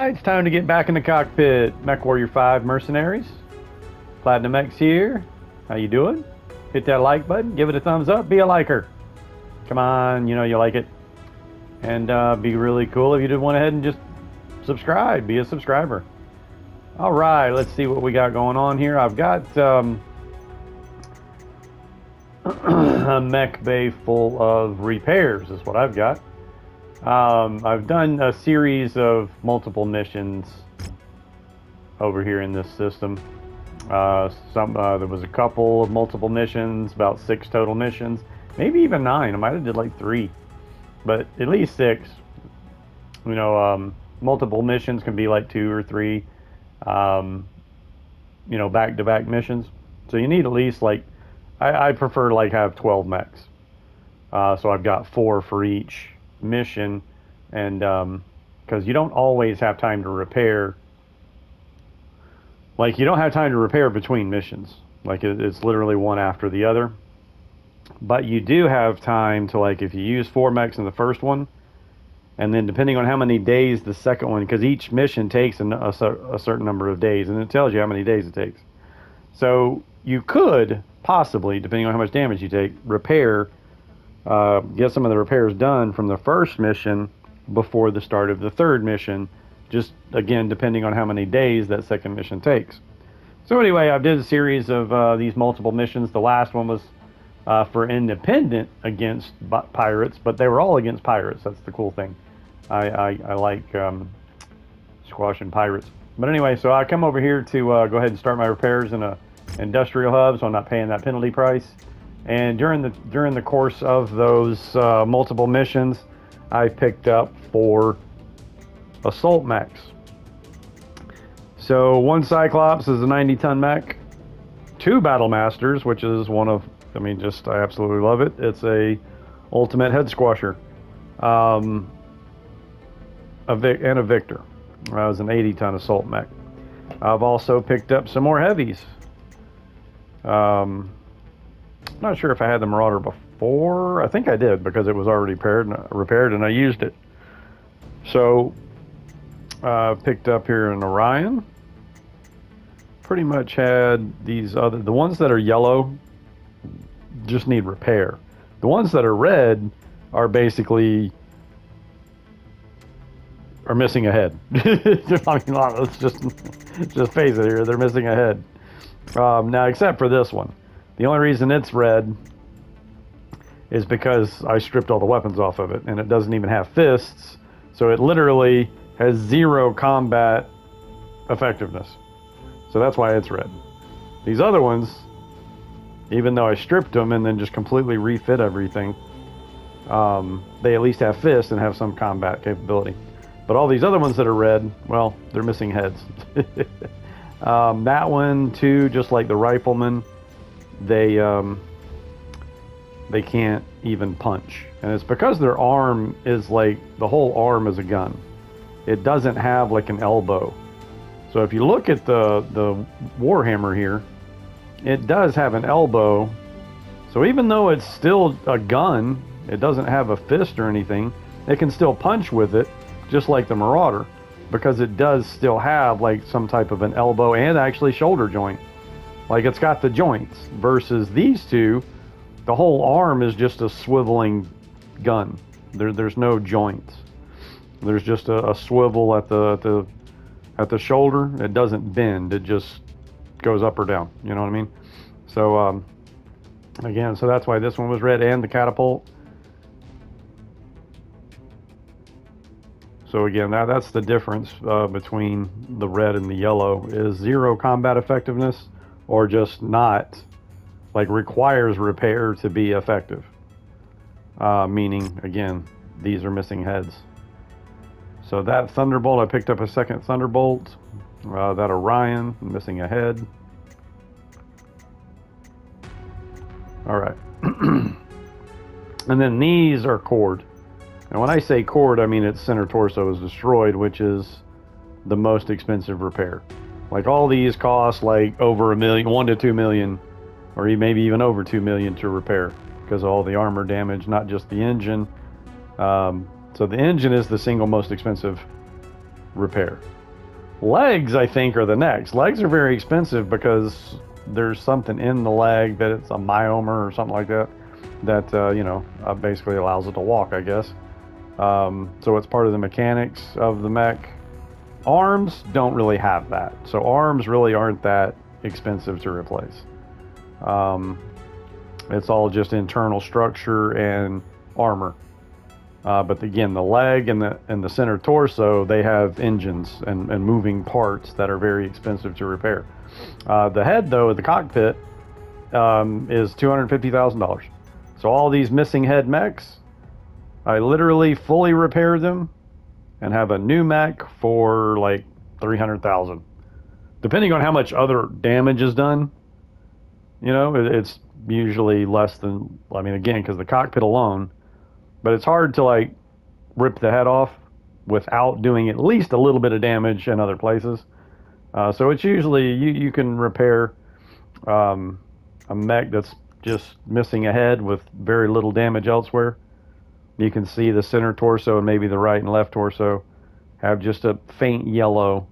It's time to get back in the cockpit. MechWarrior 5 Mercenaries. Platinum X here. How you doing? Hit that like button. Give it a thumbs up. Be a liker. Come on, you know you like it. And be really cool if you just went ahead and just subscribe. Be a subscriber. All right, let's see what we got going on here. I've got a mech bay full of repairs is what I've got. I've done a series of multiple missions over here in this system. There was a couple of multiple missions, about 6 total missions, maybe even 9. I might have did like 3, but at least 6. You know, multiple missions can be like 2 or 3. You know, back-to-back missions. So you need at least like, I prefer like have 12 mechs. So I've got 4 for each mission, and because you don't always have time to repair. Like, you don't have time to repair between missions. Like, it's literally one after the other. But you do have time to, like, if you use 4 mechs in the first one, and then depending on how many days the second one, because each mission takes a certain number of days, and it tells you how many days it takes. So you could possibly, depending on how much damage you take, get some of the repairs done from the first mission before the start of the third mission, just again depending on how many days that second mission takes. So anyway, I did a series of these multiple missions. The last one was for independent against pirates, but they were all against pirates. That's the cool thing. I like squashing pirates. But anyway, so I come over here to go ahead and start my repairs in a industrial hub, so I'm not paying that penalty price. And during the course of those multiple missions, I picked up 4 assault mechs. So 1 Cyclops is a 90-ton mech, 2 Battle Masters, which is one of, I absolutely love it. It's a ultimate head squasher, and a Victor. That was an 80-ton assault mech. I've also picked up some more heavies. Not sure if I had the Marauder before. I think I did because it was already repaired and I used it. So picked up here an Orion. Pretty much had these the ones that are yellow just need repair. The ones that are red are basically missing a head. Let's just face it here, they're missing a head. Now, except for this one. The only reason it's red is because I stripped all the weapons off of it, and it doesn't even have fists, so it literally has 0 combat effectiveness. So that's why it's red. These other ones, even though I stripped them and then just completely refit everything, they at least have fists and have some combat capability. But all these other ones that are red, well, they're missing heads. That one too, just like the rifleman, they can't even punch, and it's because their arm is like, the whole arm is a gun. It doesn't have like an elbow. So if you look at the Warhammer here, it does have an elbow. So even though it's still a gun, it doesn't have a fist or anything, it can still punch with it, just like the Marauder, because it does still have like some type of an elbow and actually shoulder joint. Like, it's got the joints, versus these two, the whole arm is just a swiveling gun. There's no joints. There's just a swivel at the shoulder. It doesn't bend. It just goes up or down. You know what I mean? So again, so that's why this one was red, and the catapult. So again, that's the difference between the red and the yellow, is 0 combat effectiveness, or just not, like, requires repair to be effective. Meaning, again, these are missing heads. So that Thunderbolt, I picked up a second Thunderbolt. That Orion, missing a head. Alright. And then these are cord. And when I say cord, I mean its center torso is destroyed, which is the most expensive repair. Like, all these cost like over $1 million, 1 to 2 million, or maybe even over 2 million to repair, because of all the armor damage, not just the engine. So the engine is the single most expensive repair. Legs, I think, are the next. Legs are very expensive because there's something in the leg that it's a myoma or something like that basically allows it to walk, I guess. So it's part of the mechanics of the mech. Arms don't really have that. So arms really aren't that expensive to replace. It's all just internal structure and armor. But again, the leg and the center torso, they have engines and moving parts that are very expensive to repair. The head, though, the cockpit, is $250,000. So all these missing head mechs, I literally fully repaired them and have a new mech for like $300,000, depending on how much other damage is done. It's usually less than. I mean, again, because the cockpit alone. But it's hard to like rip the head off without doing at least a little bit of damage in other places. So it's usually you can repair a mech that's just missing a head with very little damage elsewhere. You can see the center torso and maybe the right and left torso have just a faint yellow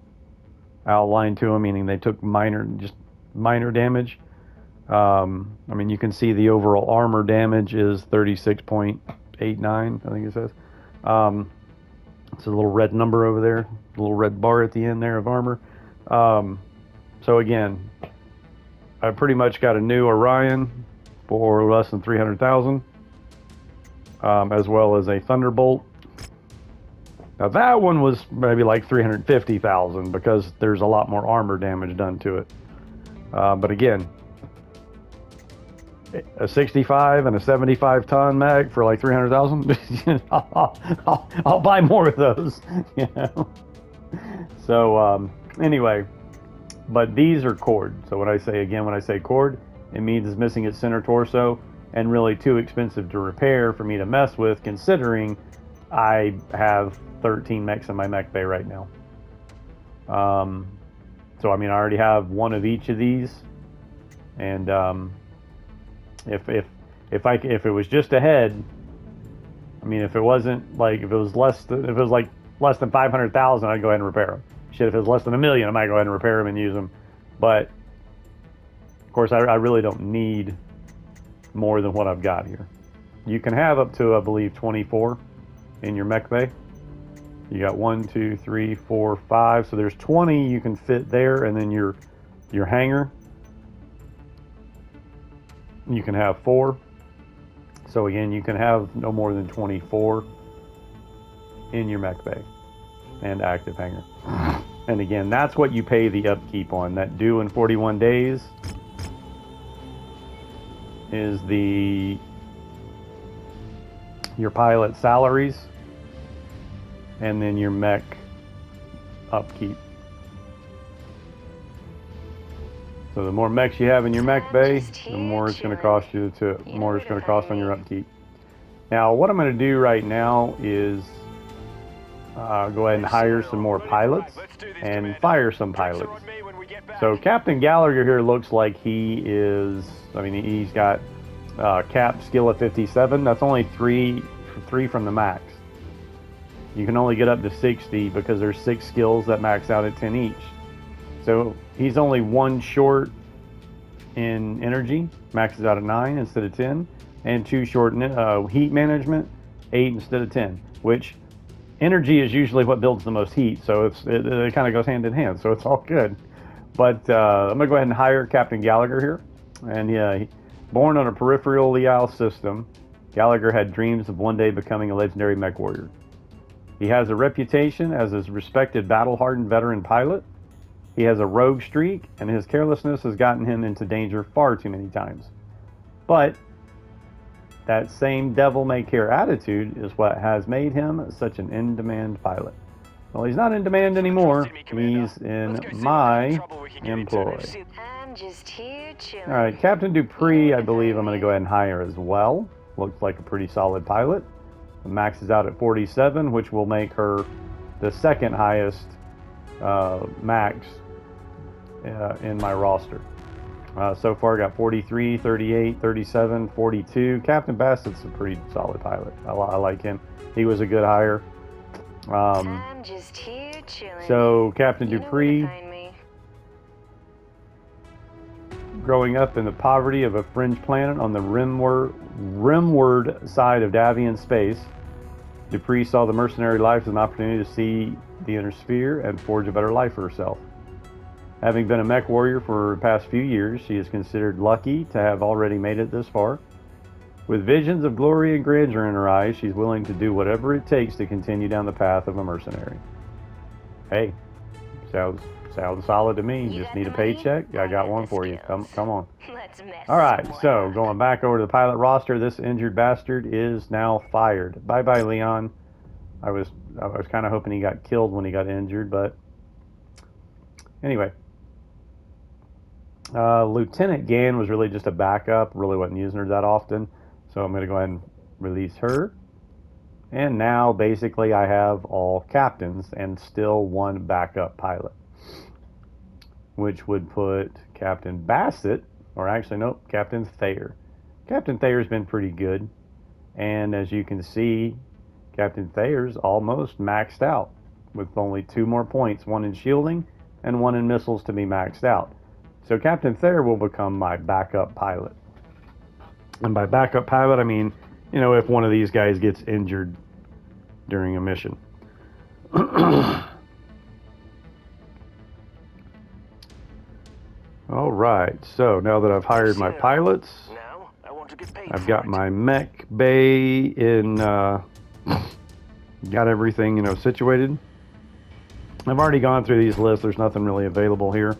outline to them, meaning they took minor damage. I mean, you can see the overall armor damage is 36.89, I think it says. It's a little red number over there, a little red bar at the end there of armor. So again, I pretty much got a new Orion for less than 300,000, as well as a Thunderbolt. Now that one was maybe like 350,000 because there's a lot more armor damage done to it. But again, a 65 and a 75 ton mech for like 300,000. I'll buy more of those. So anyway, but these are cord. So when I say cord, it means it's missing its center torso and really too expensive to repair for me to mess with, considering I have 13 mechs in my mech bay right now. So I mean, I already have one of each of these, and if it was just a head, I mean, if it was less than 500,000, I'd go ahead and repair them. Shit, if it was less than $1 million, I might go ahead and repair them and use them. But of course, I really don't need more than what I've got here. You can have up to, I believe, 24 in your mech bay. You got 1, 2, 3, 4, 5. So there's 20 you can fit there, and then your hangar, you can have 4. So again, you can have no more than 24 in your mech bay and active hangar. And again, that's what you pay the upkeep on. That due in 41 days is your pilot salaries and then your mech upkeep. So the more mechs you have in your mech bay, the more it's going to cost you on your upkeep. Now, what I'm going to do right now is go ahead and hire some more pilots and fire some pilots. So Captain Gallagher here looks like he is, I mean, he's got cap skill of 57. That's only three from the max. You can only get up to 60 because there's 6 skills that max out at 10 each. So he's only 1 short in energy, maxes out at 9 instead of 10, and 2 short in heat management, 8 instead of 10, which energy is usually what builds the most heat, so it kind of goes hand in hand, so it's all good. But I'm going to go ahead and hire Captain Gallagher here. And born on a peripheral Leal system, Gallagher had dreams of one day becoming a legendary MechWarrior. He has a reputation as a respected battle-hardened veteran pilot. He has a rogue streak, and his carelessness has gotten him into danger far too many times. But that same devil-may-care attitude is what has made him such an in-demand pilot. Well, he's not in demand anymore. He's in my employ. All right, Captain Dupree, I believe I'm going to go ahead and hire as well. Looks like a pretty solid pilot. The max is out at 47, which will make her the second highest max in my roster. So far, I got 43, 38, 37, 42. Captain Bassett's a pretty solid pilot. I like him. He was a good hire. So Captain You know where to Dupree, find me. growing up in the poverty of a fringe planet on the rimward side of Davian space, Dupree saw the mercenary life as an opportunity to see the inner sphere and forge a better life for herself. Having been a mech warrior for the past few years, she is considered lucky to have already made it this far. With visions of glory and grandeur in her eyes, she's willing to do whatever it takes to continue down the path of a mercenary. Hey, sounds solid to me. You Just got need the a money? paycheck. I got one the for you. skills. Come on. Let's mess All right, some more so up. going back over to the pilot roster, this injured bastard is now fired. Bye bye, Leon. I was kind of hoping he got killed when he got injured, but anyway. Lieutenant Gann was really just a backup. Really wasn't using her that often, so I'm going to go ahead and release her. And now basically I have all captains and still one backup pilot, which would put Captain Bassett, or actually nope, Captain Thayer. Captain Thayer's been pretty good, and as you can see, Captain Thayer's almost maxed out with only 2 more points, one in shielding and one in missiles to be maxed out. So Captain Thayer will become my backup pilot. And by backup pilot, I mean, you know, if one of these guys gets injured during a mission. All right, so now that I've hired my pilots, Now, I want to get paid I've for got it. my mech bay in, got everything, you know, situated. I've already gone through these lists. There's nothing really available here.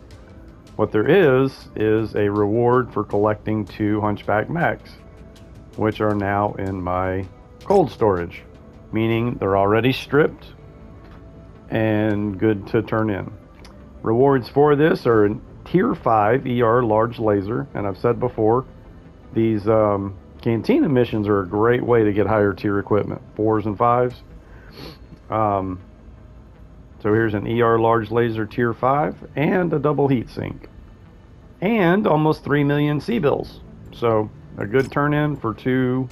What there is a reward for collecting 2 Hunchback mechs, which are now in my cold storage, meaning they're already stripped and good to turn in. Rewards for this are a Tier 5 ER large laser, and I've said before, these Cantina missions are a great way to get higher tier equipment, 4s and 5s. So here's an ER large laser Tier 5 and a double heat sink. And almost 3 million C-bills. So a good turn in for 2.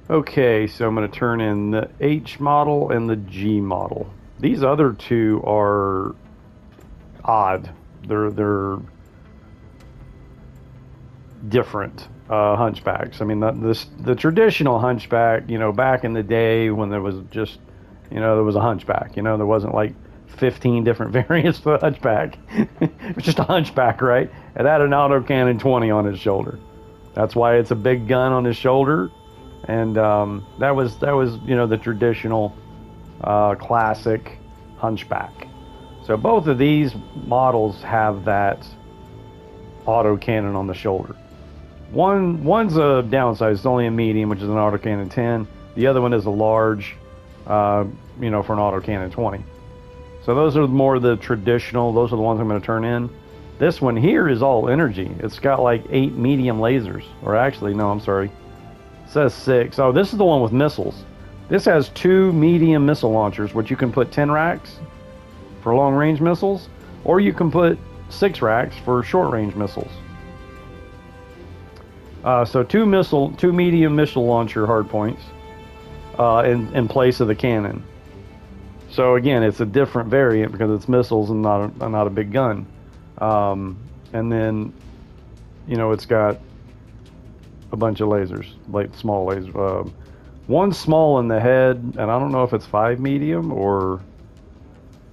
Okay, so I'm going to turn in the H model and the G model. These other 2 are odd. They're different hunchbacks. I mean, the traditional hunchback, you know, back in the day when there was just, you know, there was a hunchback. You know, there wasn't like 15 different variants for the hunchback. It was just a hunchback, right? It had an autocannon 20 on his shoulder. That's why it's a big gun on his shoulder. And that was you know, the traditional classic hunchback. So both of these models have that autocannon on the shoulder. One's a downside. It's only a medium, which is an autocannon 10. The other one is a large, you know, for an autocannon 20. So those are more the traditional. Those are the ones I'm going to turn in. This one here is all energy. It's got like 8 medium lasers. Or actually, no, I'm sorry. It says 6. Oh, this is the one with missiles. This has 2 medium missile launchers, which you can put 10 racks for long-range missiles, or you can put 6 racks for short-range missiles. So 2 medium missile launcher hardpoints in place of the cannon. So again, it's a different variant because it's missiles and not a big gun. And then, you know, it's got a bunch of lasers, like small lasers. One small in the head, and I don't know if it's 5 medium or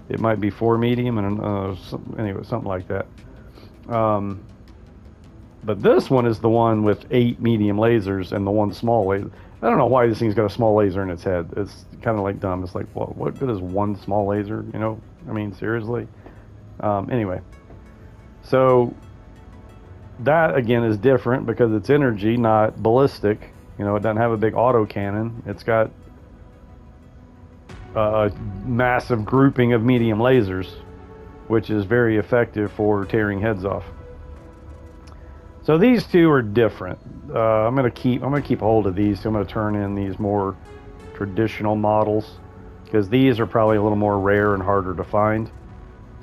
it might be 4 medium, and anyway, something like that. But this one is the one with 8 medium lasers and the one small laser. I don't know why this thing's got a small laser in its head. It's kind of like dumb. It's like, well, what good is one small laser? You know, I mean, seriously. Anyway, so that again is different because it's energy, not ballistic. You know, it doesn't have a big autocannon. It's got a massive grouping of medium lasers, which is very effective for tearing heads off. So these 2 are different. I'm gonna keep a hold of these. So I'm gonna turn in these more traditional models because these are probably a little more rare and harder to find.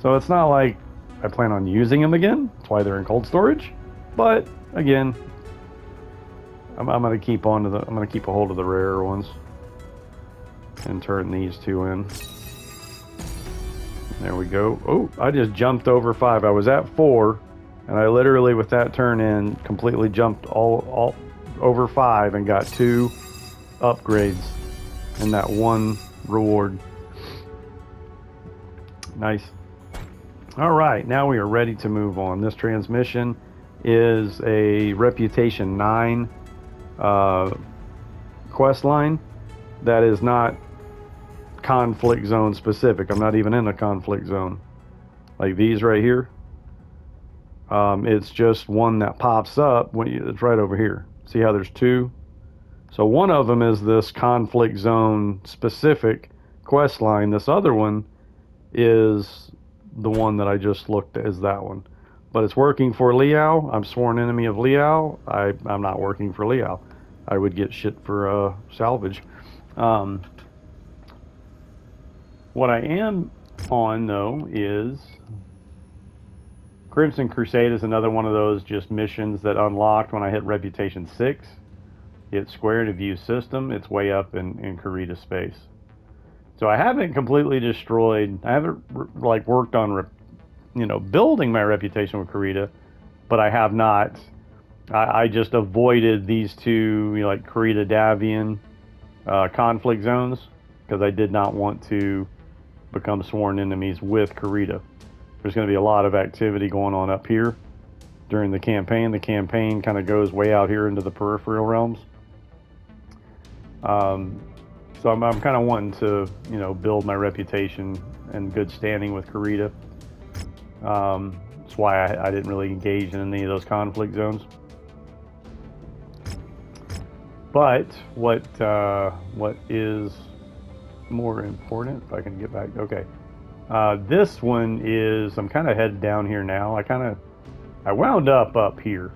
So it's not like I plan on using them again. That's why they're in cold storage. But again, I'm gonna keep a hold of the rarer ones and turn these 2 in. There we go. Oh, I just jumped over 5. I was at 4, and I literally, with that turn in, completely jumped all over 5 and got 2 upgrades in that one reward. Nice. All right, now we are ready to move on. This transmission is a Reputation 9 quest line that is not conflict zone specific. I'm not even in a conflict zone. Like these right here. It's just one that pops up when it's right over here. See how there's 2? So one of them is this conflict zone specific quest line. This other one is the one that I just looked at, is that one. But it's working for Liao. I'm sworn enemy of Liao. I'm not working for Liao. I would get shit for salvage. What I am on, though, is Crimson Crusade is another one of those just missions that unlocked when I hit Reputation 6. It's square to view system. It's way up in Kurita space. So I haven't completely destroyed. I haven't like worked on, building my reputation with Kurita, but I have not. I just avoided these two, like Kurita Davian conflict zones because I did not want to become sworn enemies with Kurita. There's going to be a lot of activity going on up here during the campaign. The campaign kind of goes way out here into the peripheral realms. So I'm kind of wanting to, build my reputation and good standing with Kurita. That's why I didn't really engage in any of those conflict zones. But what is more important, if I can get back, okay. This one is, I'm kind of headed down here now. I wound up here.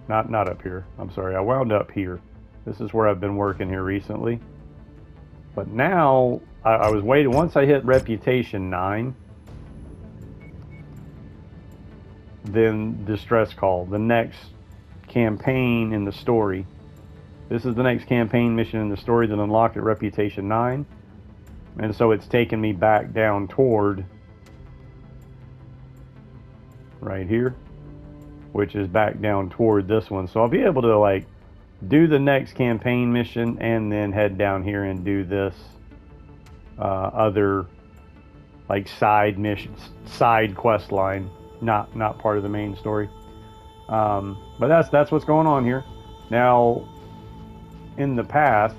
Not up here. I'm sorry. I wound up here. This is where I've been working here recently. But now, I was waiting. Once I hit Reputation 9, then Distress Call, the next campaign in the story. This is the next campaign mission in the story that unlocked at Reputation 9. And so it's taken me back down toward right here, which is back down toward this one. So I'll be able to like do the next campaign mission and then head down here and do this other like side missions, side quest line, not part of the main story. But that's what's going on here. Now, in the path,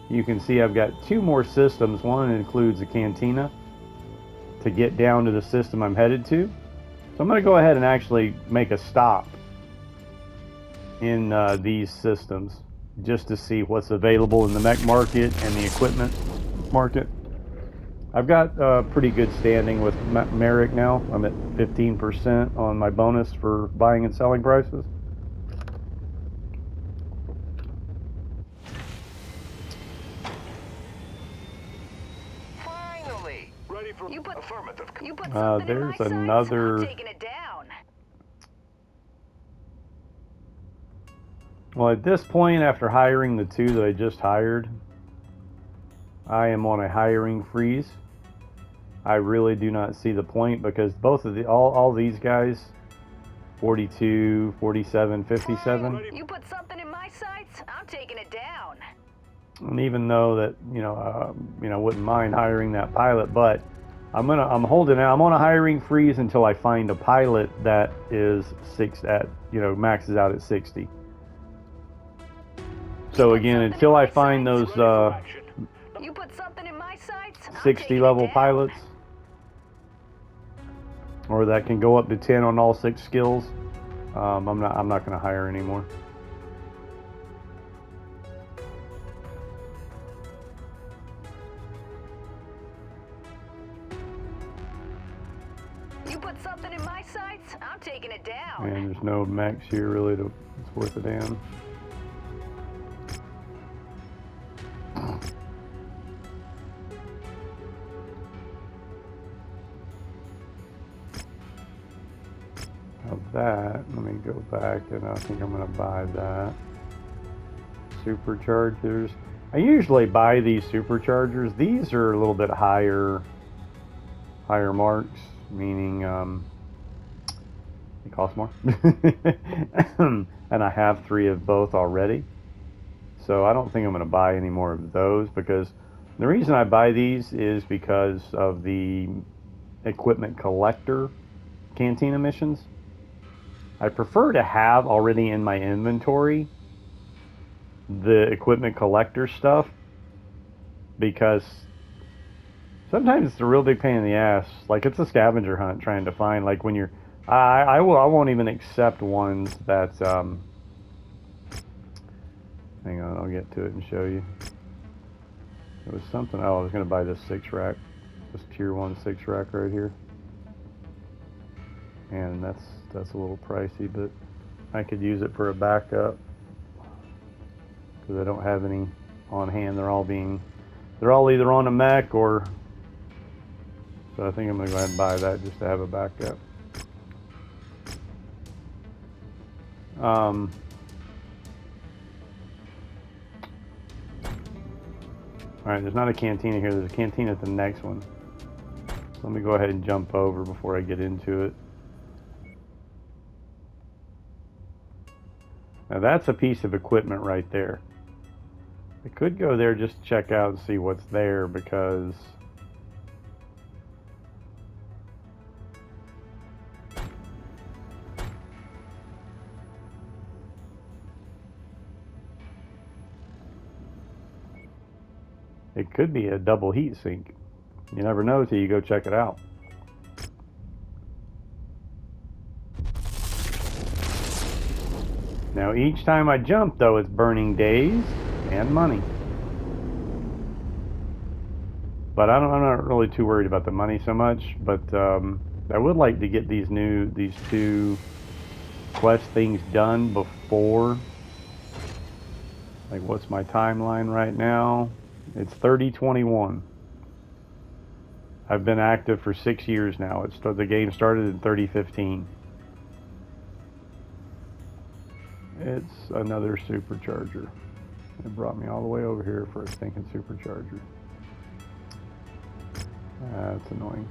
you can see I've got 2 more systems. One includes a cantina to get down to the system I'm headed to. So I'm going to go ahead and actually make a stop in these systems just to see what's available in the mech market and the equipment market. I've got pretty good standing with Merrick now. I'm at 15% on my bonus for buying and selling prices. Finally! Ready for affirmative. You put something in my another. sights, I'm taking it down. Well, at this point, after hiring the 2 that I just hired, I am on a hiring freeze. I really do not see the point because both of all these guys, 42, 47, 57. You put something in my sights, I'm taking it down. And even though that, wouldn't mind hiring that pilot, but I'm holding out. I'm on a hiring freeze until I find a pilot that is maxes out at 60. So again, until I find those you put something in my sights, 60 level pilots, or that can go up to 10 on all 6 skills, I'm not going to hire anymore. You put something in my sights, I'm taking it down. And there's no mechs here really it's worth a damn. Of that, let me go back and I think I'm going to buy that. Superchargers. I usually buy these superchargers. These are a little bit higher higher marks, meaning it costs more. And I have 3 of both already. So I don't think I'm going to buy any more of those, because the reason I buy these is because of the equipment collector cantina missions. I prefer to have already in my inventory the equipment collector stuff, because sometimes it's a real big pain in the ass. Like, it's a scavenger hunt trying to find, like, when you're I won't even accept ones that hang on, I'll get to it and show you. It was something. Oh, I was going to buy this 6-rack, this tier 1 6-rack right here, and that's a little pricey, but I could use it for a backup because I don't have any on hand. They're all either on a mech or, so I think I'm going to go ahead and buy that just to have a backup. Alright, there's not a cantina here. There's a cantina at the next one. So let me go ahead and jump over before I get into it. Now that's a piece of equipment right there. I could go there just to check out and see what's there, because it could be a double heat sink. You never know till you go check it out. Now each time I jump, though, it's burning days and money. But I'm not really too worried about the money so much. But I would like to get these 2 quest things done before. Like, what's my timeline right now? It's 3021. I've been active for 6 years now. The game started in 3015. It's another supercharger. It brought me all the way over here for a stinking supercharger. That's annoying.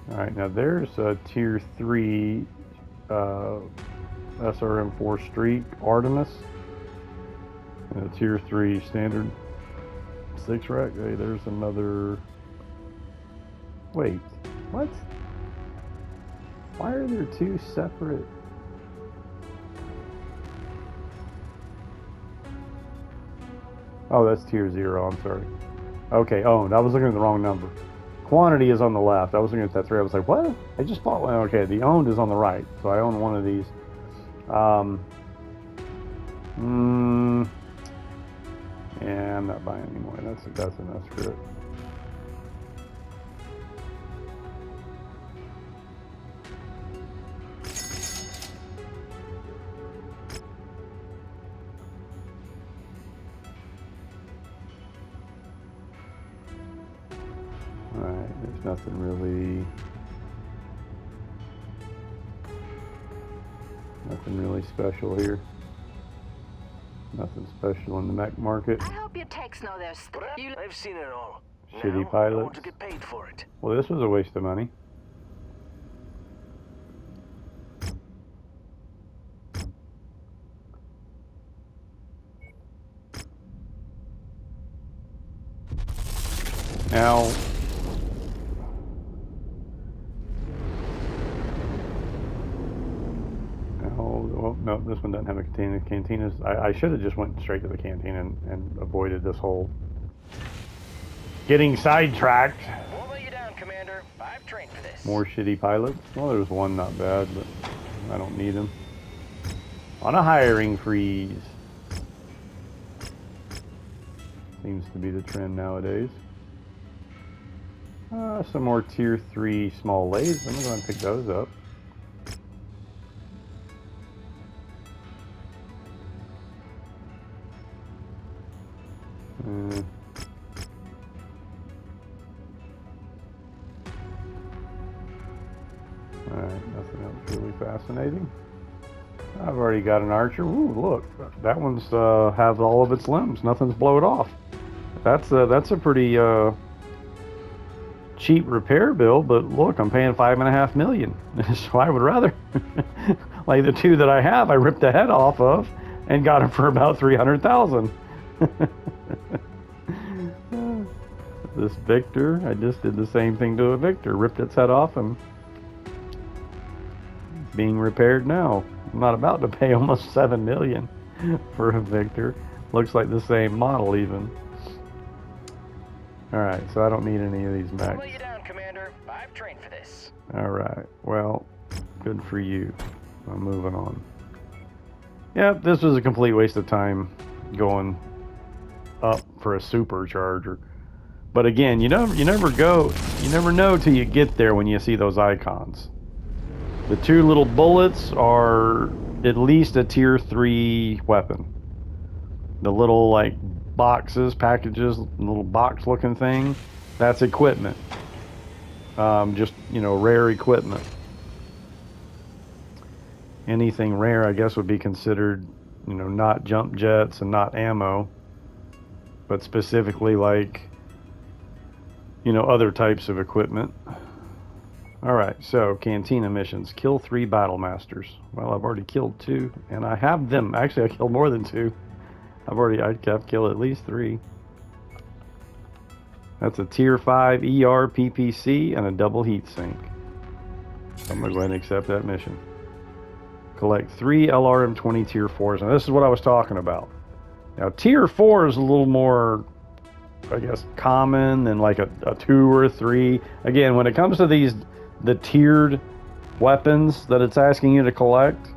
Alright, now there's a tier 3 SRM4 Streak Artemis. And a tier 3 standard 6-rack. Hey, there's another. Wait, what? Why are there 2 separate? Oh, that's tier 0. I'm sorry. Okay, owned. I was looking at the wrong number. Quantity is on the left. I was looking at that 3. I was like, what? I just bought one. Okay, the owned is on the right. So I own one of these. Yeah, I'm not buying anymore. That's enough. Screw it. Alright, there's nothing really special here. Nothing special in the mech market. I hope your techs know their stuff. I've seen it all. Shitty Now, I pilots. want to get paid for it. Well, this was a waste of money. Now, well, no, this one doesn't have a cantina. Cantinas, I should have just went straight to the cantina and avoided this whole getting sidetracked. Won't let you down, Commander. I've trained for this. More shitty pilots. Well, there's one not bad, but I don't need him. On a hiring freeze. Seems to be the trend nowadays. Some more tier 3 small lathes. I'm going to go and pick those up. Alright, nothing else really fascinating. I've already got an archer. Ooh, look. That one's has all of its limbs. Nothing's blowed off. That's a pretty cheap repair bill, but look, I'm paying $5.5 million. So I would rather, like the two that I have, I ripped the head off of and got them for about $300,000. This Victor, I just did the same thing to a Victor, ripped its head off and being repaired now. I'm not about to pay almost $7 million for a Victor. Looks like the same model even. Alright, so I don't need any of these mechs. Lay you down, Commander. I've trained for this. Alright, well, good for you. I'm moving on. Yep, this was a complete waste of time going up for a supercharger. But again, you never know till you get there when you see those icons. The two little bullets are at least a tier 3 weapon. The little like boxes, packages, little box looking thing, that's equipment. Just, rare equipment. Anything rare, I guess, would be considered, not jump jets and not ammo, but specifically like, other types of equipment. Alright, so Cantina missions. Kill 3 battle masters. Well, I've already killed 2, and I have them. Actually, I killed more than 2. I've killed at least 3. That's a tier 5 ER PPC and a double heat sink. So I'm going to go ahead and accept that mission. Collect 3 LRM-20 tier 4s. Now, this is what I was talking about. Now, tier 4 is a little more, I guess, common than like a 2 or a 3. Again, when it comes to the tiered weapons that it's asking you to collect,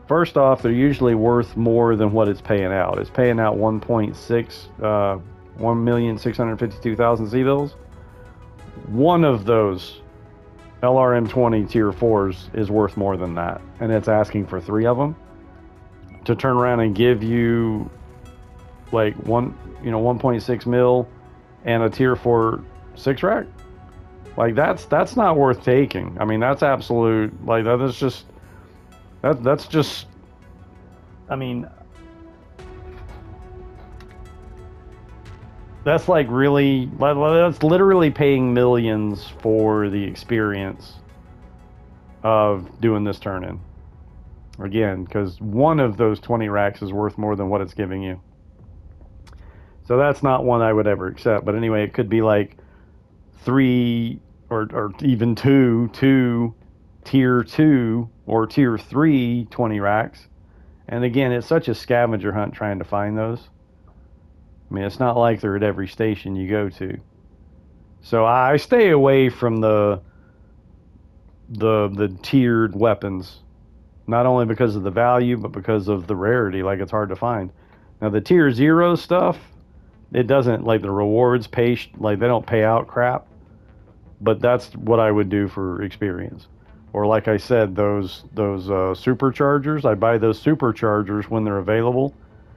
first off, they're usually worth more than what it's paying out. It's paying out 1,652,000 C-bills. One of those LRM-20 tier 4s is worth more than that, and it's asking for 3 of them to turn around and give you like 1.6 mil and a tier 4 6-rack. Like that's not worth taking. I mean, that's absolute, like that's just I mean, that's like really, that's literally paying millions for the experience of doing this turn-in. Again, because one of those 20 racks is worth more than what it's giving you. So that's not one I would ever accept. But anyway, it could be like 3 or even 2 tier 2 or tier 3 20 racks. And again, it's such a scavenger hunt trying to find those. I mean, it's not like they're at every station you go to. So I stay away from the tiered weapons, not only because of the value, but because of the rarity. Like, it's hard to find. Now, the tier 0 stuff, it doesn't, like, the rewards pay, like, they don't pay out crap. But that's what I would do for experience. Or like I said, those superchargers, I buy those superchargers when they're available,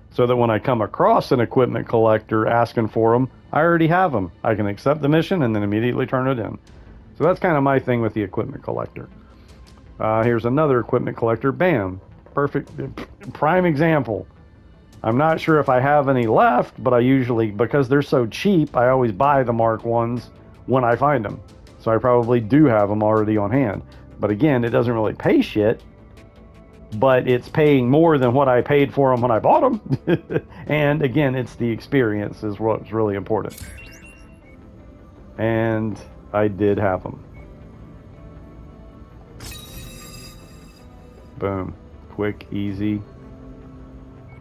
so that when I come across an equipment collector asking for them, I already have them. I can accept the mission and then immediately turn it in. So that's kind of my thing with the equipment collector. Here's another equipment collector. Bam. Perfect. Prime example. I'm not sure if I have any left, but I usually, because they're so cheap, I always buy the Mark 1s when I find them. So I probably do have them already on hand. But again, it doesn't really pay shit, but it's paying more than what I paid for them when I bought them. And again, it's the experience is what's really important. And I did have them. Boom. Quick, easy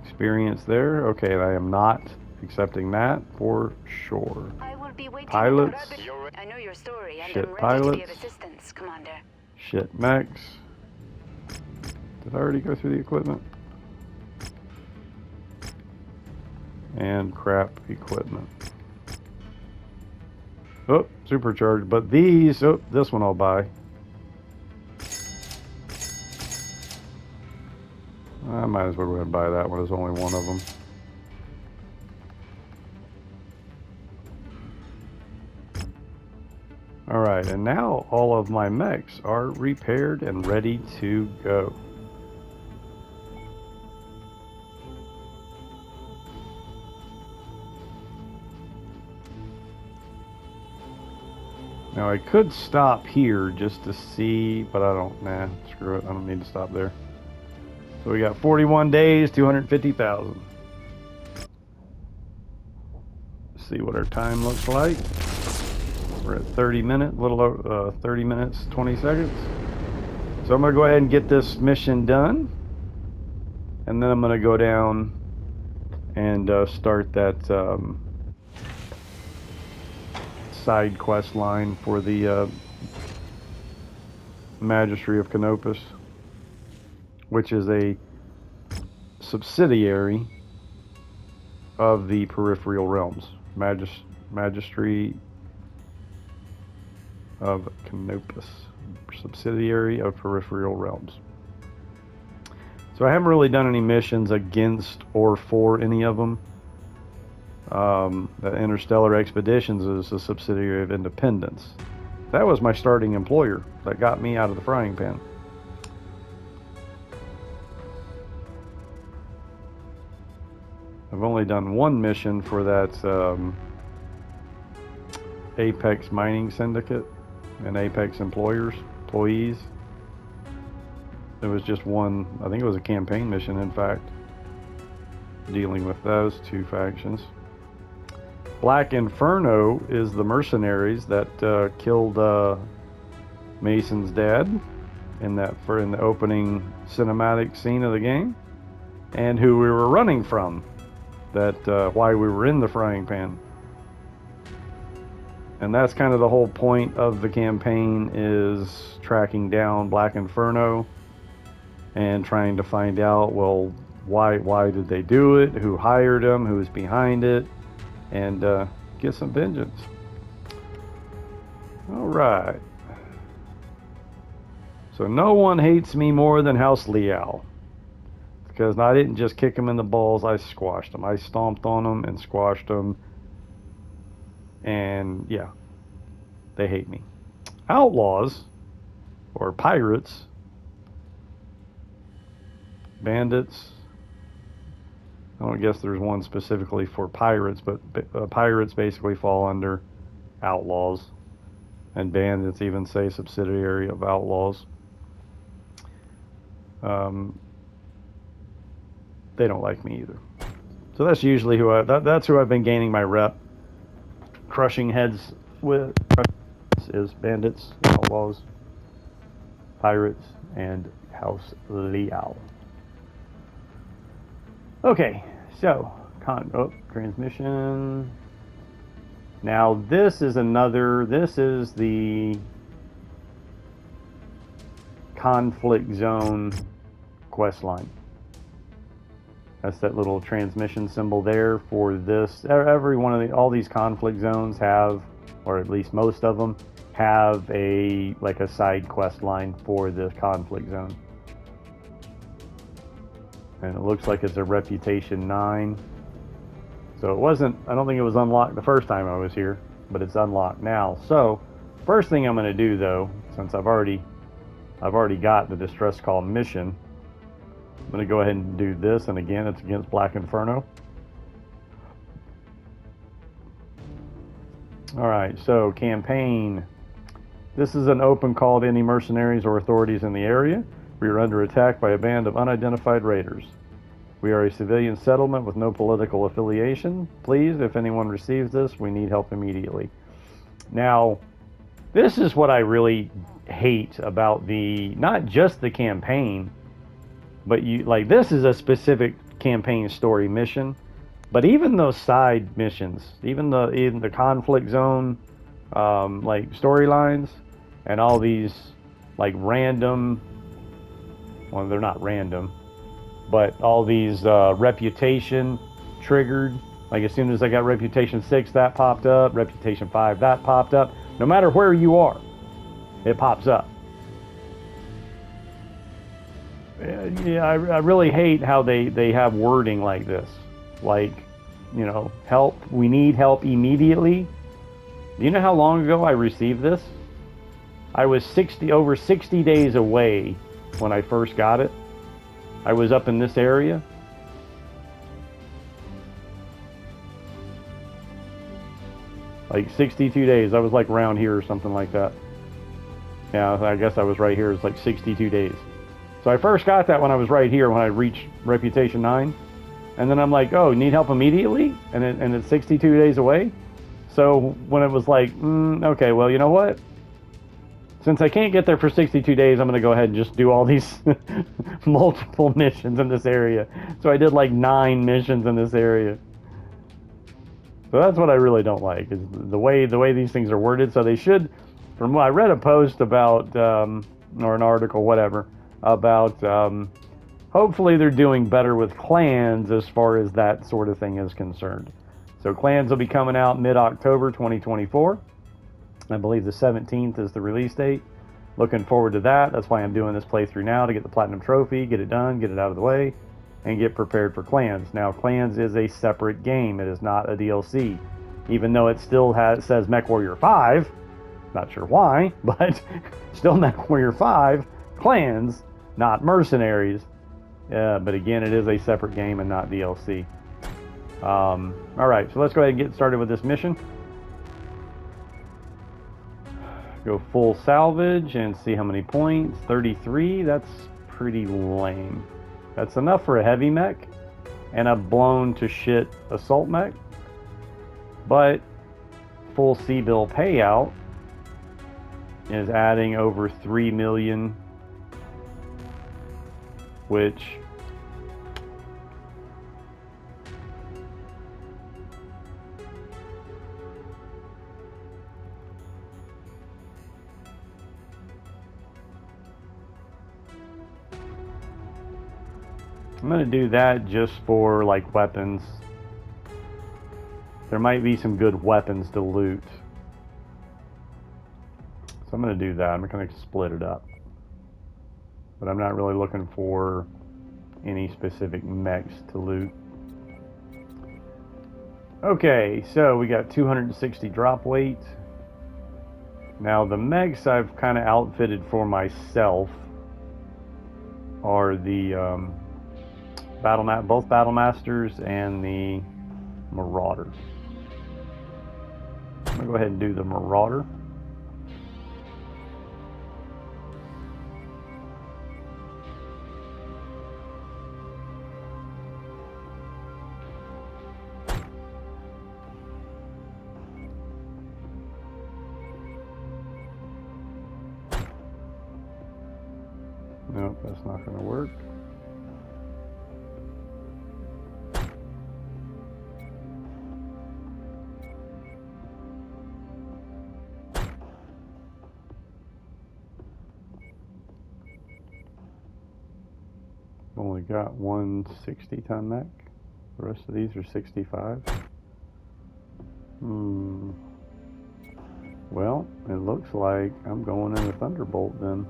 experience there. Okay, I am not accepting that for sure. I will be waiting. Pilots. I know your story, and Shit, I'm ready pilots. to give assistance, Commander. Shit, mechs. Did I already go through the equipment? And crap equipment. Oh, supercharged. But these, oh, this one I'll buy. I might as well go ahead and buy that one. There's only one of them. Alright, and now all of my mechs are repaired and ready to go. Now I could stop here just to see, but I don't. Nah, screw it. I don't need to stop there. So we got 41 days, 250,000. See what our time looks like. We're at 30 minutes, little over 30 minutes, 20 seconds. So I'm gonna go ahead and get this mission done, and then I'm gonna go down and start that side quest line for the Magistracy of Canopus, which is a subsidiary of the Peripheral Realms. Magistracy of Canopus, subsidiary of Peripheral Realms. So I haven't really done any missions against or for any of them. The Interstellar Expeditions is a subsidiary of Independence. That was my starting employer that got me out of the frying pan. I've only done one mission for that Apex Mining Syndicate and Apex employees. There was just one, I think it was a campaign mission, in fact, dealing with those two factions. Black Inferno is the mercenaries that killed Mason's dad in the opening cinematic scene of the game, and who we were running from. Why we were in the frying pan. And that's kind of the whole point of the campaign, is tracking down Black Inferno and trying to find out, well, why did they do it, who hired them, who's behind it, and get some vengeance. All right. So no one hates me more than House Liao, because I didn't just kick them in the balls, I squashed them. I stomped on them and squashed them. And yeah, they hate me. Outlaws, or pirates, bandits. I don't guess there's one specifically for pirates, but pirates basically fall under outlaws. And bandits even say subsidiary of outlaws. They don't like me either. So that's usually that's who I've been gaining my rep. Crushing heads with is bandits, outlaws, pirates, and House Liao. Okay, so transmission. Now this is the conflict zone quest line. That's that little transmission symbol there for this. Every one of all these conflict zones have, or at least most of them, have a side quest line for this conflict zone. And it looks like it's a reputation 9. So it wasn't, I don't think it was unlocked the first time I was here, but it's unlocked now. So first thing I'm going to do, though, since I've already got the distress call mission, I'm going to go ahead and do this, and again, it's against Black Inferno. Alright, so campaign. This is an open call to any mercenaries or authorities in the area. We are under attack by a band of unidentified raiders. We are a civilian settlement with no political affiliation. Please, if anyone receives this, we need help immediately. Now, this is what I really hate about not just the campaign, but this is a specific campaign story mission, but even those side missions, even the conflict zone, storylines, and all these random, well, they're not random, but all these reputation triggered, as soon as I got reputation 6, that popped up, reputation 5, that popped up. No matter where you are, it pops up. Yeah, I really hate how they have wording like this. Help, we need help immediately. Do you know how long ago I received this? I was over 60 days away when I first got it. I was up in this area. Like 62 days. I was like around here or something like that. Yeah, I guess I was right here. It's like 62 days. So I first got that when I was right here when I reached Reputation 9. And then I'm like, oh, need help immediately? And it's 62 days away? So when it was like, okay, well, you know what? Since I can't get there for 62 days, I'm going to go ahead and just do all these multiple missions in this area. So I did like 9 missions in this area. So that's what I really don't like, is the way these things are worded. So they should, from what I read a post about, or an article, whatever, about hopefully they're doing better with clans as far as that sort of thing is concerned. So clans will be coming out mid-October 2024. I believe the 17th is the release date. Looking forward to that. That's why I'm doing this playthrough now, to get the Platinum Trophy, get it done, get it out of the way, and get prepared for Clans. Now, Clans is a separate game. It is not a DLC. Even though it still says MechWarrior 5, not sure why, but still MechWarrior 5, Clans, not Mercenaries. But again, it is a separate game and not DLC. Alright, so let's go ahead and get started with this mission. Go full salvage and see how many points. 33, that's pretty lame. That's enough for a heavy mech and a blown to shit assault mech. But full C-bill payout is adding over 3 million, which I'm going to do that just for like weapons. There might be some good weapons to loot. So I'm going to do that. I'm going to split it up. But I'm not really looking for any specific mechs to loot. Okay, so we got 260 drop weight. Now the mechs I've kind of outfitted for myself are the both Battle Masters and the Marauder. I'm gonna go ahead and do the Marauder. Nope, that's not gonna work. Only got one 60-ton mech. The rest of these are 65. Well, it looks like I'm going in a Thunderbolt then.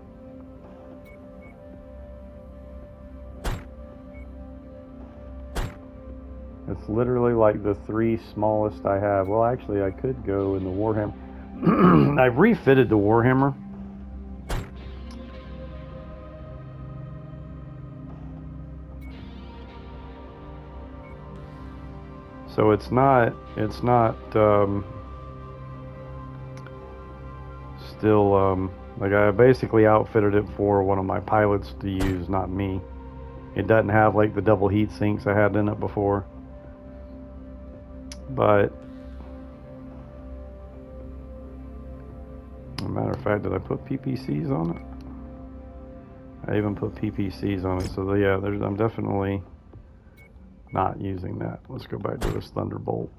It's literally like the 3 smallest I have. Well, actually, I could go in the Warhammer. I've refitted the Warhammer. So it's not still, like I basically outfitted it for one of my pilots to use, not me. It doesn't have like the double heat sinks I had in it before. But, as a matter of fact, did I put PPCs on it? I even put PPCs on it, so yeah, I'm definitely not using that. Let's go back to this Thunderbolt.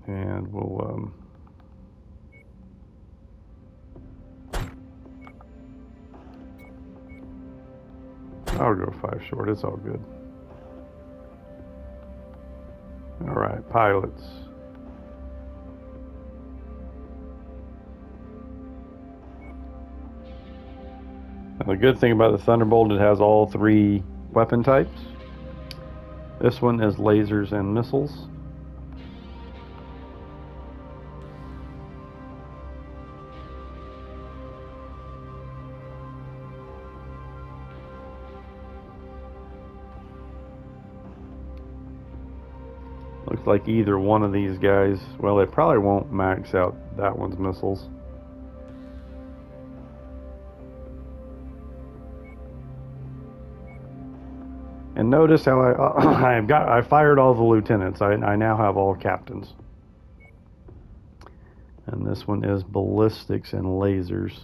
And we'll, I'll go 5 short, it's all good. Alright, pilots. Now the good thing about the Thunderbolt, it has all 3 weapon types. This one is lasers and missiles. Looks like either one of these guys, well, they probably won't max out that one's missiles. And notice how I fired all the lieutenants. I now have all captains. And this one is ballistics and lasers.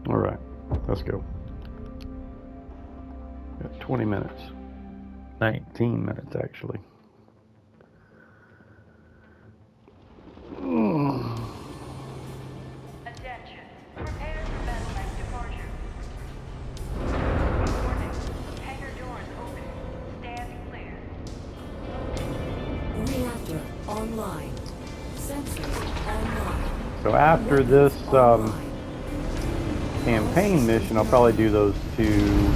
All right, let's go. Got 20 minutes. 19 minutes, actually. Attention. Prepare for battle max departure. Warning. Hangar doors open. Stand clear. Reactor online. Sensors online. So after this Online. campaign mission, I'll probably do those two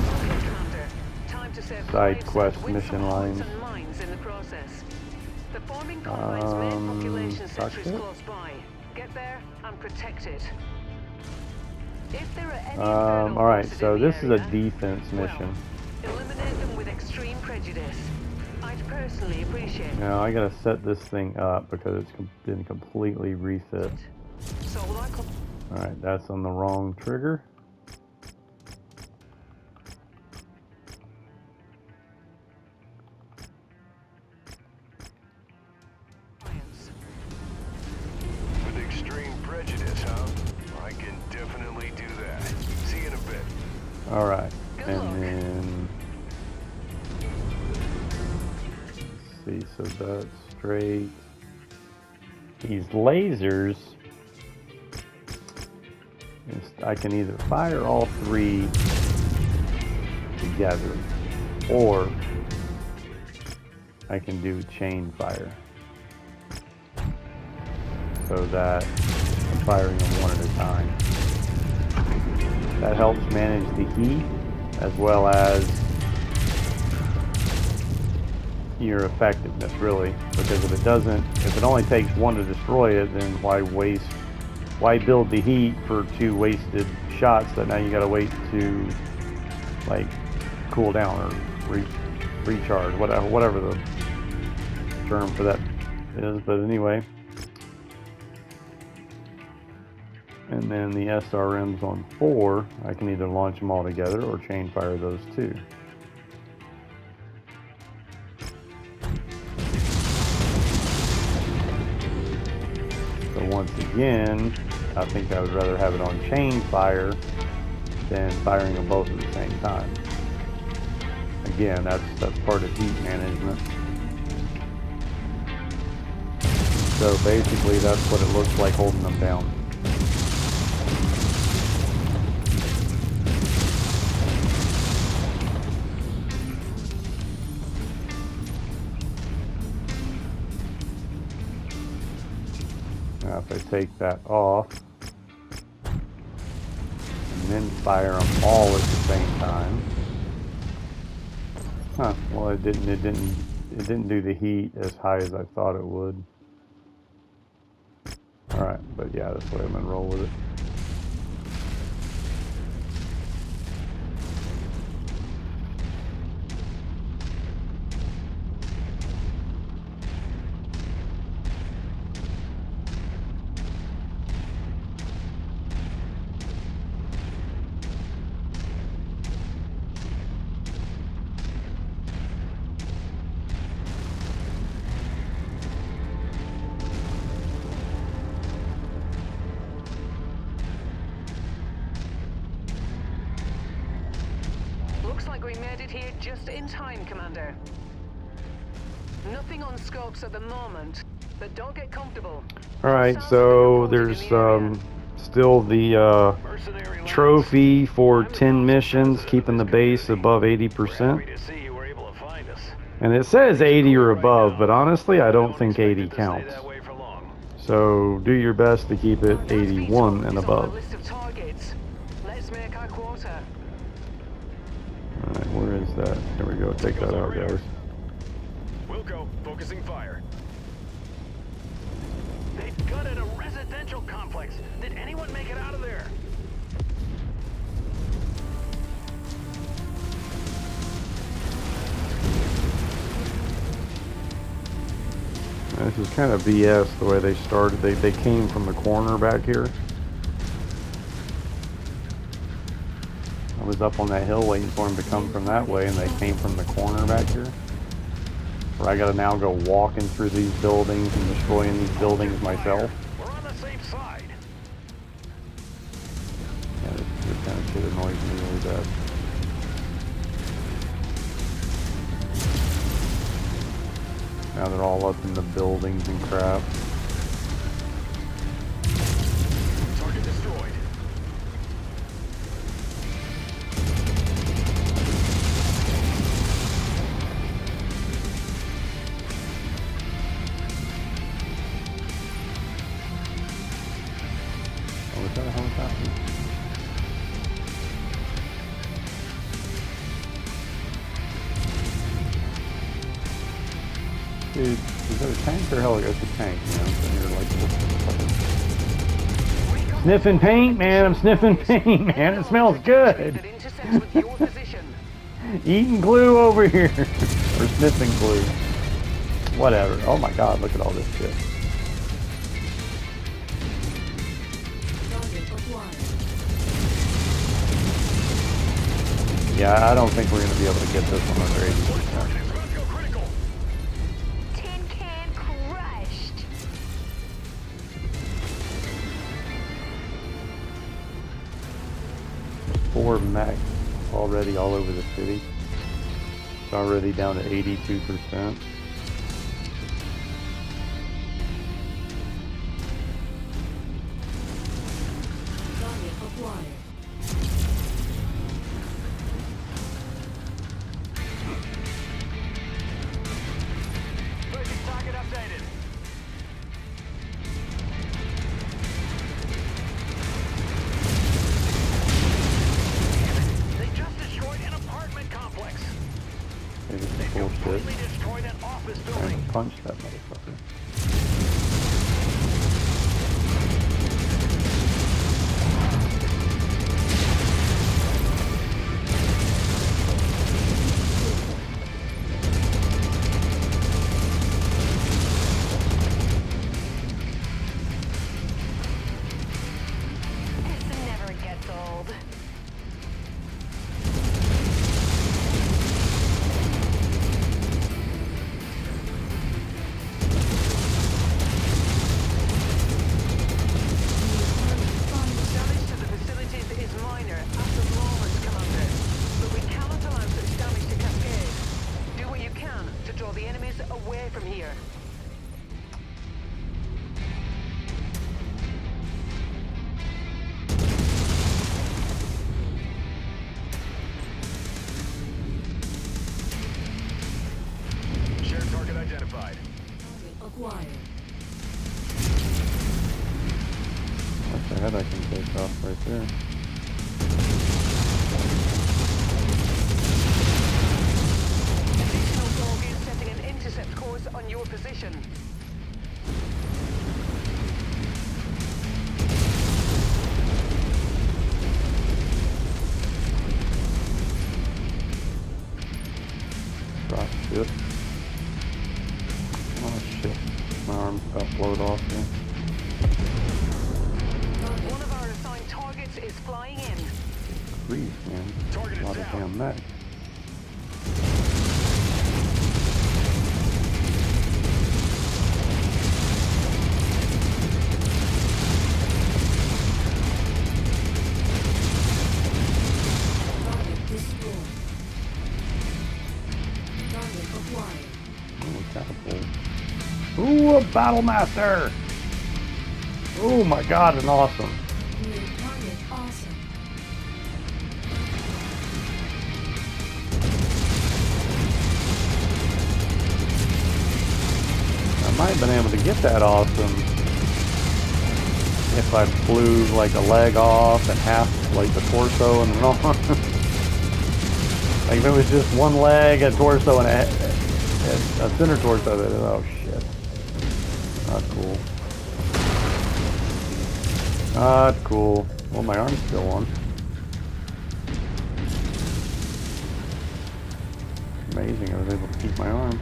Time to save side lives quest with mission some lines. and mines in the process. The forming combine's main population center is cockpit? close by. Get there and protect it. If there are any all right, forces so in the this is a area, defense mission. eliminate them with extreme prejudice. I'd personally appreciate Now I gotta set this thing up because it's been completely refit. it. So will I All right, that's on the wrong trigger. compliance. With extreme prejudice, huh? I can definitely do that. See you in a bit. All right, Good and luck. then let's see. So that's straight. These lasers, I can either fire all three together, or I can do chain fire, so that I'm firing them one at a time. That helps manage the heat as well as your effectiveness, really, because if it only takes one to destroy it, then why build the heat for 2 wasted shots that now you gotta wait to like cool down or recharge, whatever the term for that is. But anyway, and then the SRMs on 4, I can either launch them all together or chain fire those 2. So once again, I think I would rather have it on chain fire than firing them both at the same time. Again, that's part of heat management. So basically that's what it looks like holding them down. Now if I take that off and then fire them all at the same time. Huh, well it didn't do the heat as high as I thought it would. Alright, but yeah, that's the way I'm gonna roll with it. Looks like we made it here just in time, Commander. Nothing on scopes at the moment, but don't get comfortable. Alright, Sounds so like they're there's reported in the area. still the Mercenary lance. trophy for I'm the 10 council missions, president keeping of the this base community. above We're 80%. happy to see you were able to find us. And it says 80 or above, but honestly I don't think expect 80 it to stay counts. that way for long. So do your best to keep it That speed 81 zone and is on our above. list of targets. Let's make our quota. Alright, where is that? There we go, take that out, guys. Wilco, focusing fire. They've gutted a residential complex. Did anyone make it out of there? This is kind of BS the way they started. They came from the corner back here. I was up on that hill waiting for them to come from that way, and they came from the corner back here. Where I gotta now go walking through these buildings and destroying these buildings myself. We're on the safe side. Yeah, this kind of shit annoys me really bad. Now they're all up in the buildings and crap. Target destroyed. Oh, is that a helicopter? Dude, is that a tank or a helicopter? It's a tank, man. So you're like fucking sniffing paint, man. I'm sniffing paint, man. It smells good. That intersects with your position. Eating glue over here. Or sniffing glue. Whatever. Oh my god, look at all this shit. Target acquired. Yeah, I don't think we're going to be able to get this one under 80%. Let's go critical. Tin can crushed. Four mechs already all over the city. It's already down to 82%. Target acquired. Basic target updated. They just destroyed an apartment complex. Hey, this They is bullshit. completely destroyed an office I'm building. gonna punch that motherfucker. This never gets old. Damage to the facilities is minor at the moment, Commander. But we cannot allow such damage to cascade. Do what you can to draw the enemies away from here. Shared target identified. Target acquired. What's the head I can take off right there? Additional dog is setting an intercept course on your position. Drop shit. Oh shit. My arm's about to float off here. One of our assigned targets is flying in. Grief, man. Target A is lot of down. damn mech. Target destroyed. Target acquired. Oh, catapult. Ooh, a battle master! Oh my god, an awesome. New target awesome. I might have been able to get that awesome if I blew like a leg off and half like the torso and an arm. Like if it was just one leg, a torso, and a Yeah, a center torch of it. Oh shit. Not cool. Not cool. Well, my arm's still on. Amazing, I was able to keep my arm.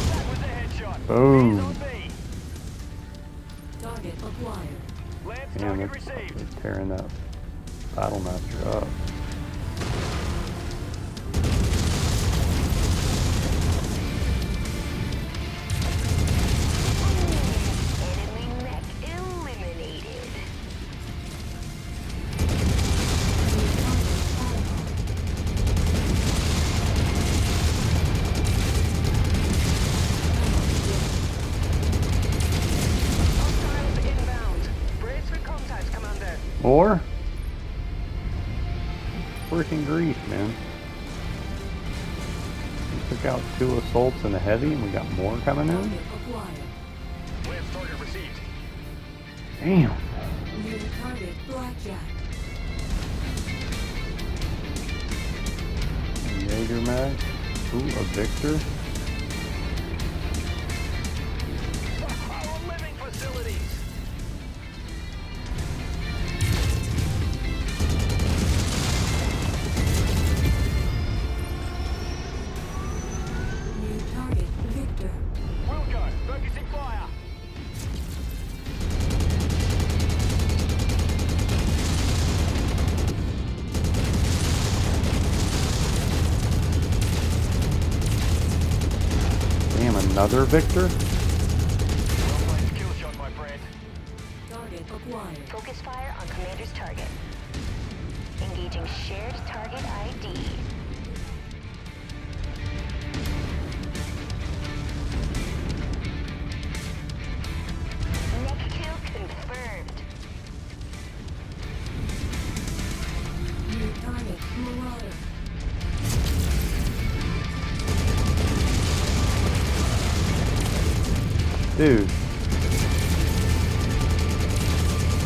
That was a headshot. Boom. Zone B. Target acquired. Lance Damn, target that's received. tearing that Battlemaster up. Enemy mech eliminated. Hostiles inbound. Brace for contact, Commander. Or freaking grief, man. We took out 2 assaults and a heavy, and we got more coming in. Target acquired. Lance target received. Damn. New target blackjack. Jaeger mag. Ooh, a Victor. Our living facilities. New target Victor. Wilco, focusing fire. Damn, another Victor? Well played kill shot, my friend. Target acquired. Focus fire on commander's target. Engaging shared target ID. Mech kill confirmed. New target Marauder. Dude,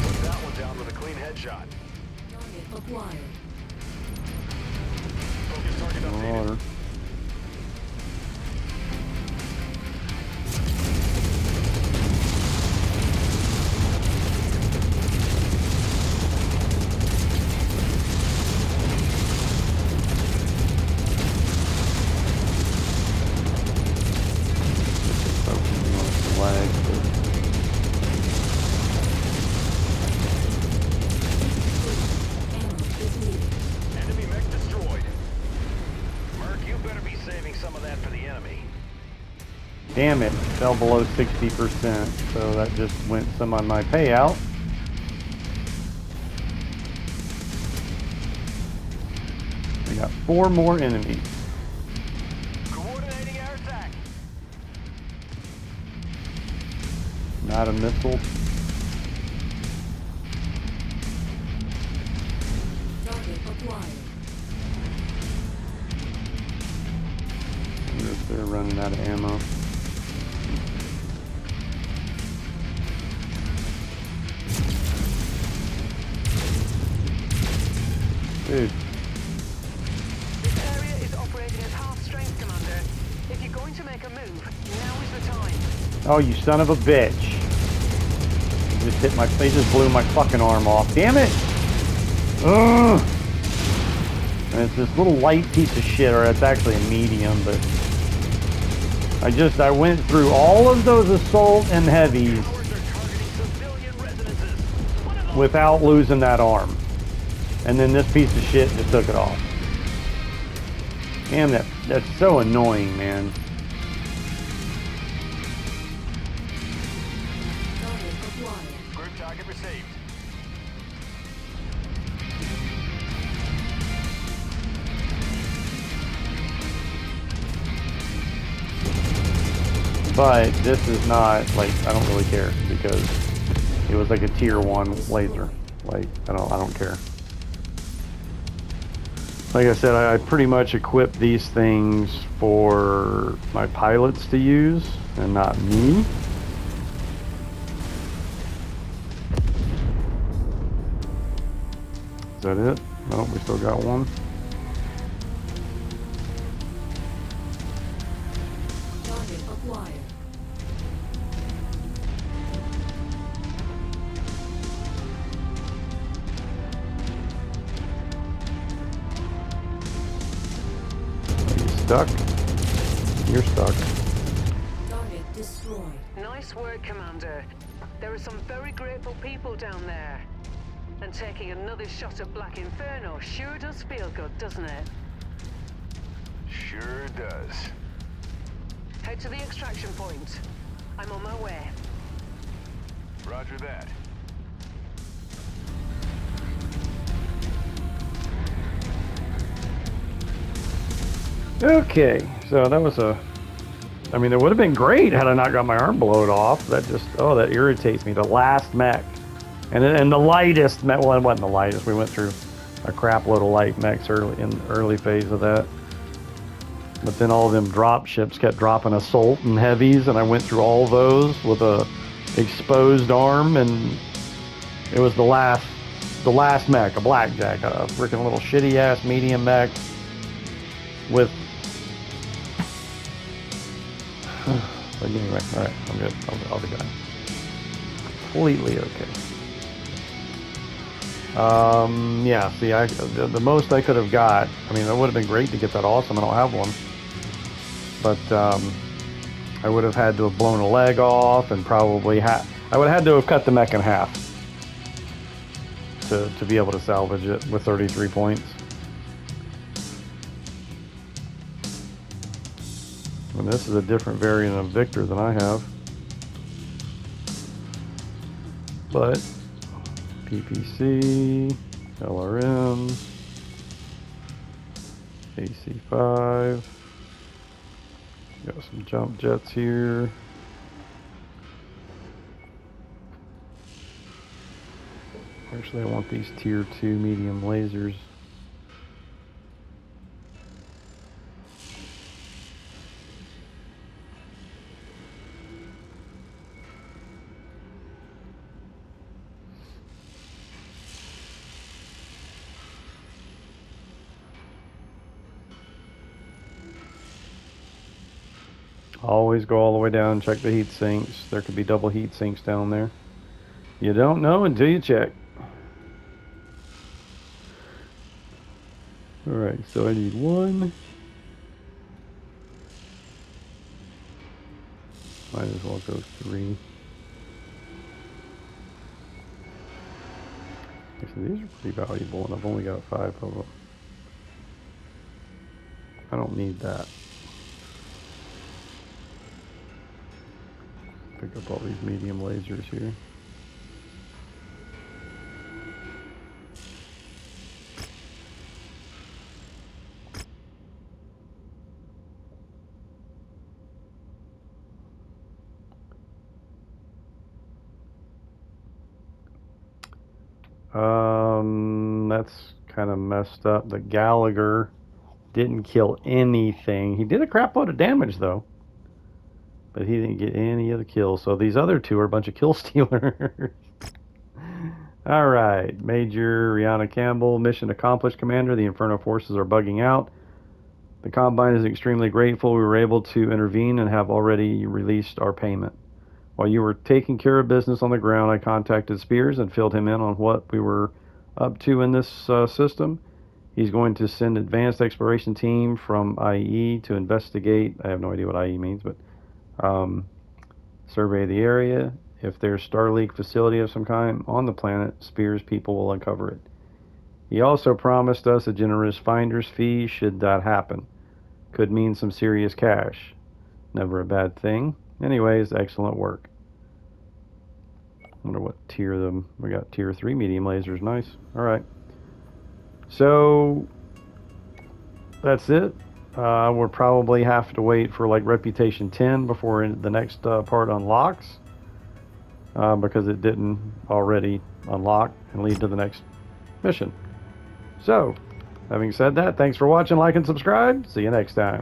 Took that one down with a clean headshot. Target acquired. Focus target updated. water. Focusing on the flag, Ammo depleted. Enemy mech destroyed. Merc, you better be saving some of that for the enemy. damn it, fell below 60%, so that just went some on my payout. We got 4 more enemies. Coordinating our attack. Not a missile. Target acquired. Wonder if they're running out of ammo. Dude, This area is operating at half strength, Commander. If you're going to make a move, now is the time. oh you son of a bitch. You just hit my, they just blew my fucking arm off. Damn it! Ugh! And it's this little light piece of shit, or it's actually a medium, but I went through all of those assault and heavies Cowards are targeting civilian residences. One of those without losing that arm. And then this piece of shit just took it off. Damn, that's so annoying, man. Target acquired. group target received. But this is not, like, I don't really care, because it was like a tier 1 laser. Like, I don't care. Like I said, I pretty much equipped these things for my pilots to use, and not me. that it? No, we still got one. Target acquired. Are you stuck? You're stuck. Target destroyed. Nice work, Commander. There are some very grateful people down there. And taking another shot at Black Inferno sure does feel good, doesn't it? Sure does. Head to the extraction point. I'm on my way. Roger that. Okay, so that was a... I mean, it would have been great had I not got my arm blown off. That just... Oh, that irritates me. The last mech. And the lightest mech... Well, it wasn't the lightest. We went through a crap load of light mechs in the early phase of that. But then all of them drop ships kept dropping assault and heavies, and I went through all those with a exposed arm, and it was the last mech, a blackjack, a freaking little shitty ass medium mech with... But anyway, alright, I'm good. I'll be done. Completely okay. Yeah, see, the most I could have got, I mean, it would have been great to get that awesome, I don't have one. But, I would have had to have blown a leg off, and probably I would have had to have cut the mech in half to be able to salvage it with 33 points. And this is a different variant of Victor than I have. But PPC, LRM, AC5. Got some jump jets here. Actually, I want these tier 2 medium lasers. Always go all the way down and check the heat sinks. There could be double heat sinks down there. You don't know until you check. Alright, so I need one. Might as well go 3. Actually, these are pretty valuable, and I've only got 5 of them. I don't need that. Pick up all these medium lasers here. That's kind of messed up. The Gallagher didn't kill anything. He did a crap load of damage though, but he didn't get any of the kills. So these other two are a bunch of kill stealers. All right, Major Rihanna Campbell, mission accomplished, Commander. The Inferno forces are bugging out. The Combine is extremely grateful we were able to intervene and have already released our payment. While you were taking care of business on the ground, I contacted Spears and filled him in on what we were up to in this system. He's going to send advanced exploration team from IE to investigate. I have no idea what IE means, but survey the area. If there's Star League facility of some kind on the planet, Spears people will uncover it. He also promised us a generous finder's fee should that happen. Could mean some serious cash. Never a bad thing. Anyways, excellent work. Wonder what tier them. We got tier 3 medium lasers. Nice. Alright. So that's it. We'll probably have to wait for like Reputation 10 before the next part unlocks. Because it didn't already unlock and lead to the next mission. So, having said that, thanks for watching, like, and subscribe. See you next time.